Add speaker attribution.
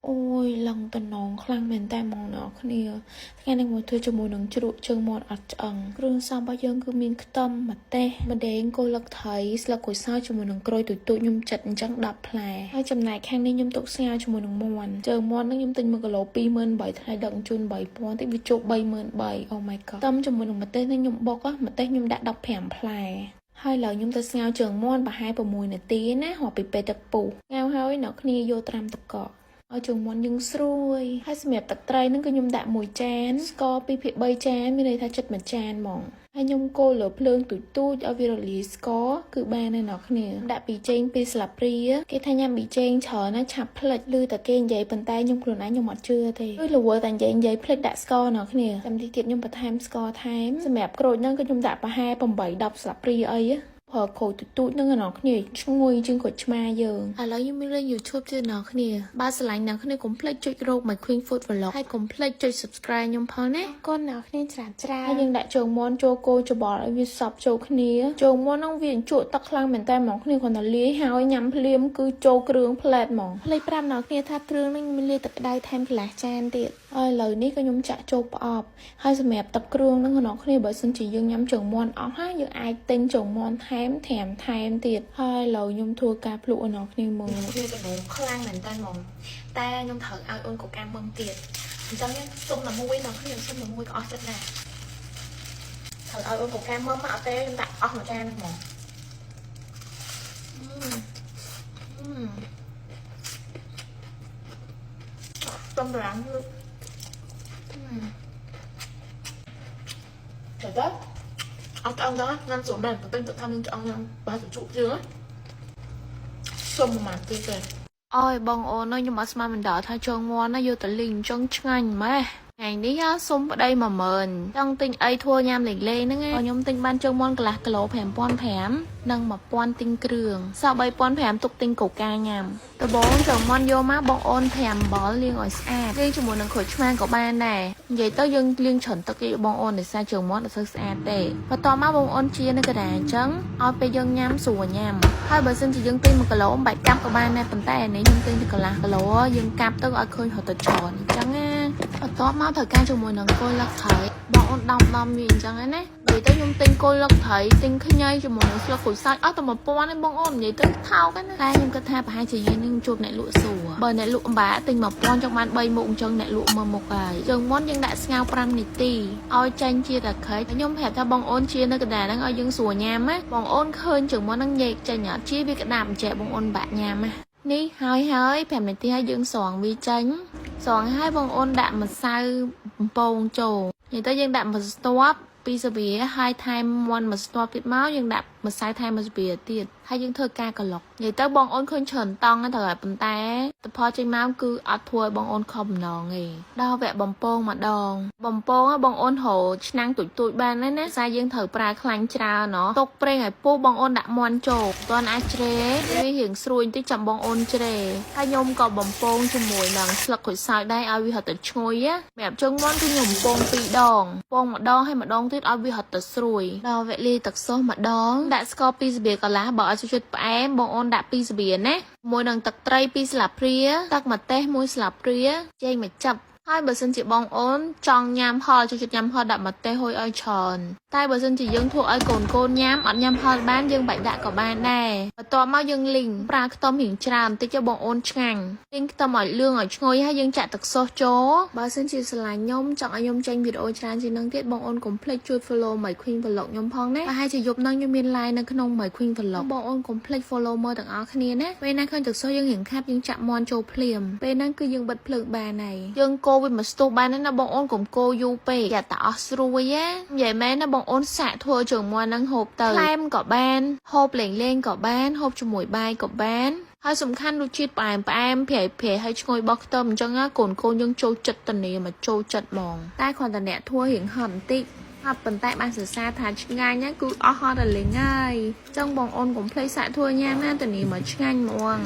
Speaker 1: Ôi ឡងតំណងខ្លាំងមែនតែហ្មងអ្នកគ្នាថ្ងៃនេះមកធ្វើជាមួយនឹងជ្រក់ជើងមាន់អត់ឆ្អឹងគ្រឿងផ្សំរបស់យើងគឺមានខ្ទឹមម្ទេសម្ដេងគល់លឹកថៃស្លឹកក្រូចសើចជាមួយនឹងក្រូចទូចខ្ញុំចិតអញ្ចឹង10ផ្លែហើយចំណែកខាងនេះខ្ញុំទុកស្ងោរជាមួយនឹងមាន់ជើងមាន់នេះខ្ញុំទិញ1គីឡូ28,000ថ្ងៃដឹកជូន3000តិចវាជោគ33,000 Oh my god ខ្ទឹមជាមួយនឹងម្ទេសនេះខ្ញុំបុកម្ទេសខ្ញុំដាក់15ផ្លែហើយឡើយខ្ញុំទៅស្ងោរជើងមាន់ប្រហែល6នាទីណារាប់ពីពេលទឹកពុះស្ងោរហើយអ្នកគ្នាយកត្រាំទឹកកកឲ្យជើងមាន់យើងស្រួយហើយសម្រាប់ទឹកត្រីហ្នឹងគឺខ្ញុំដាក់1ចានស្ករ2/3ចានមានន័យថាចិត្ត1ចានហ្មងហើយខ្ញុំកូរលើភ្លើងទូចឲ្យវារលាយស្ករគឺបានហើយអ្នកគ្នាដាក់ប៊ីចេង2ស្លាបព្រាគេថាញ៉ាំប៊ីចេងច្រើនណាឆាប់ផ្លិចឮតែគេនិយាយប៉ុន្តែខ្ញុំខ្លួនឯងខ្ញុំអត់ជឿទេគឺរវល់តែនិយាយផ្លិចដាក់ស្ករអ្នកគ្នាចាំតិចទៀតខ្ញុំបន្ថែមស្ករថែមសម្រាប់ក្រូចហ្នឹងគឺខ្ញុំដាក់ប្រហែល8-10ស្លាបព្រាអីព្រោះក្រូចទូចនឹងអ្នកគ្នាឈ្ងុយជាងក្រូចឆ្មាយើងឥឡូវខ្ញុំមានលេង YouTube ទៀតអ្នកគ្នាបើស្រឡាញ់អ្នកគ្នាកុំភ្លេចចុចរោគ My Queen Food Vlog ហើយកុំភ្លេចចុច Subscribe ខ្ញុំផងណាកូនអ្នកគ្នាច្រើនហើយយើងដាក់ជើងមាន់ចូលគោច្បល់ឲ្យវាសប់ចូលគ្នាជើងមាន់ហ្នឹងវាជក់ទឹកខ្លាំងមែនតើហ្មងគ្នាគ្រាន់តែលាយហើយញ៉ាំភ្លាមគឺចូលគ្រឿងផ្លែតហ្មងភ្លេចប្រាប់អ្នកគ្នាថាគ្រឿងហ្នឹងមានលាយទឹកក្តៅថែមកន្លះចានទៀតហើយឥឡូវនេះក៏ខ្ញុំចាក់ចូលផ្អប់ហើយសម្រាប់ទឹកគ្រឿងហ្នឹងអ្នកគ្នាបើសិនជាយើងញ៉ាំជើងមាន់អស់ហើយយើងអាចទិញជើងមាន់ថែមទៀតហើយឥឡូវខ្ញុំធ្វើការភ្លក់ឲ្យអ្នកគ្នាមើលវាដំណងខ្លាំងមែនតើហ្មងតែខ្ញុំត្រូវឲ្យអូនកូកាមើលទៀតអញ្ចឹងសុំតែមួយអ្នកគ្នាសុំតែមួយក៏អស់ចិត្តដែរត្រូវឲ្យអូនកូកាមើលមកអត់ទេខ្ញុំដាក់អស់មួយចានហ្មងต้มร้านคือtrời đất ông đó ngăn xuống đèn của tên tự tham cho ông ba tự trụ chưa xôm mà tươi kìa ôiបងអូនខ្ញុំអត់ស្មានមិនដល់ថាជើងមាន់ណាយកទៅលីងចង់ឆ្ងាញ់ម៉េះថ្ងៃនេះសុំប្តី10000ចង់ទិញអីធ្វើញ៉ាំលេងហ្នឹងខ្ញុំទិញបានជើងមាន់កន្លះគីឡូ5500និង1000ទិញគ្រឿងសល់3500ទុកទិញកូកាញ៉ាំតបងជើងមាន់យកមកបងអូន5អំបិលលាងឲ្យស្អាតលាងជាមួយនឹងក្រូចឆ្មាក៏បានដែរនិយាយទៅយើងលាងច្រើនទឹកឯបងអូនដោយសារជើងមាន់អត់សូវស្អាតទេបន្ទាប់មកបងអូនជានៅកណ្ដាលអញ្ចឹងឲ្យពេលយើងញ៉ាំស្រួលញ៉ាំហើយបើសិនជាយើងទិញ1គីឡូបាច់កាប់ក៏បានដែរប៉ុន្តែនេះខ្ញុំទិញកន្លះគីឡូយើងកាប់ទៅឲ្យឃើញរត់ទៅច្រើនអញ្ចឹងណាបន្ទាប់មកត្រូវការជាមួយនឹងគល់លឹកត្រីបងអូនដំវាអញ្ចឹងណានិយាយទៅខ្ញុំទិញគល់លឹកត្រីទិញខ្ញីជាមួយនឹងស្លឹកក្រូចសើចអស់តែ1000ឯងបងអូននិយាយទៅថោកណាតែខ្ញុំគិតថាប្រហែលជាយើងនឹងជួបអ្នកលក់សួរបើអ្នកលក់អំបាទិញ1000ចង់បាន3មុខអញ្ចឹងអ្នកលក់មើលមុខហើយជើងមាន់យើងដាក់ស្ងោរ5នាទីឲ្យចាញ់ជាតែខេចខ្ញុំប្រាប់ថាបងអូនជានៅកណ្ដាលហ្នឹងឲ្យយើងស្រួលញ៉ាំណាបងអូនឃើញជើងមាន់ហ្នឹងញែកចាញ់អត់ជាវាក្តាប់អញ្ចេះបងអូនបាក់ញ៉ាំណានេះហើយ5នាទីហើយយើងស្រង់វាចាញ់ស្រង់ហើយបងអូនដាក់ម្សៅបំពងចូលនិយាយទៅយើងដាក់ម្សៅស្ទាប់2ស្វាហើយថែមមាន់មួយស្ទាប់ទៀតមកយើងដាក់ម្សៅថែមមួយស្វាទៀតហើយយើងធ្វើការក្លុកនិយាយទៅបងអូនឃើញច្រើនតង់ទៅហើយប៉ុន្តែទៅផលចេញមកគឺអត់ធ្វើឲ្យបងអូនខំម្ដងទេដល់វគ្គបំពងម្ដងបំពងបងអូនរកឆ្នាំងទូចបានណាស្អាយើងត្រូវប្រើខ្លាញ់ច្រើនទុកប្រេងឲ្យពុះបងអូនដាក់មាន់ចូលតើអាចជ្រេវារៀងស្រួយបន្តិចចាំបងអូនជ្រេហើយខ្ញុំក៏បំពងជាមួយនឹងស្លឹកក្រូចសើចដែរឲ្យវាហត់ទៅឈ្ងុយណាសម្រាប់ជើងមាន់គឺខ្ញុំបំពង2ដងពងម្ដងហើយម្ដងទៀតឲ្យវាហត់ទៅស្រួយដល់វគ្គលាយទឹកស៊ុសម្ដងដាក់ស្ករ2ស្លាបព្រាកន្លះបើឲ្យជួយផ្អែមបងអូនដាក់2ស្លាបព្រាណាមួយនឹងទឹកត្រី2ស្លាបព្រាទឹកម្ទេស1ស្លាបព្រាចេងមួយចឹបហើយបើសិនជាបងអូនចង់ញ៉ាំហល់ជួយញ៉ាំហល់ដាក់ម្ទេសហុយឲ្យច្រើនតែបើសិនជាយើងធ្វើឲ្យកូនញ៉ាំអត់ញ៉ាំហល់បានយើងបាច់ដាក់ក៏បានដែរបន្ទាប់មកយើងលីងប្រើខ្ទឹមរៀងច្រើនបន្តិចទៅបងអូនឆ្ងាញ់លីងខ្ទឹមឲ្យលឿងឲ្យឈ្ងុយហើយយើងចាក់ទឹកស៊ុសចូលបើសិនជាស្រឡាញ់ខ្ញុំចង់ឲ្យខ្ញុំចេញវីដេអូច្រើនជាងនឹងទៀតបងអូនកុំភ្លេចជួយ follow My Queen Vlog ខ្ញុំផងណាប្រហែលជាយប់ហ្នឹងខ្ញុំមាន live នៅក្នុង My Queen Vlog បងអូនកុំភ្លេច follow មើលទាំងអស់គ្នាណាពេលណាឃើញទឹកស៊ុសយើងរៀងខាប់យើងចាក់មាន់ចូលភ្លាមពេលហ្នឹងគឺយើងបិទភ្លើងបានហើយយើងកូរវាមកស្ទុះបានណាបងអូនកុំកូរយូរពេកយ៉ាតែអស់ស្រួយណានិយាយមែនណាបងអូនសាក់ធ្វើជើងមាន់ហ្នឹងហូបទៅផ្លែមក៏បានហូបលេងក៏បានហូបជាមួយបាយក៏បានហើយសំខាន់រសជាតិផ្អែមប្រៃហើយឈ្ងុយរបស់ខ្ទឹមអញ្ចឹងណាកូនយើងចូលចិត្តតនីមកចូលចិត្តហ្មងតែគ្រាន់តែអ្នកធ្វើរៀងហត់បន្តិចប៉ុន្តែបានសរសើរថាឆ្ងាញ់ណាគឺអស់ហត់រលីងហើយអញ្ចឹងបងអូនកុំភ្លេចសាក់ធ្វើញ៉ាំណាតនីមកឆ្ងាញ់ហ្មង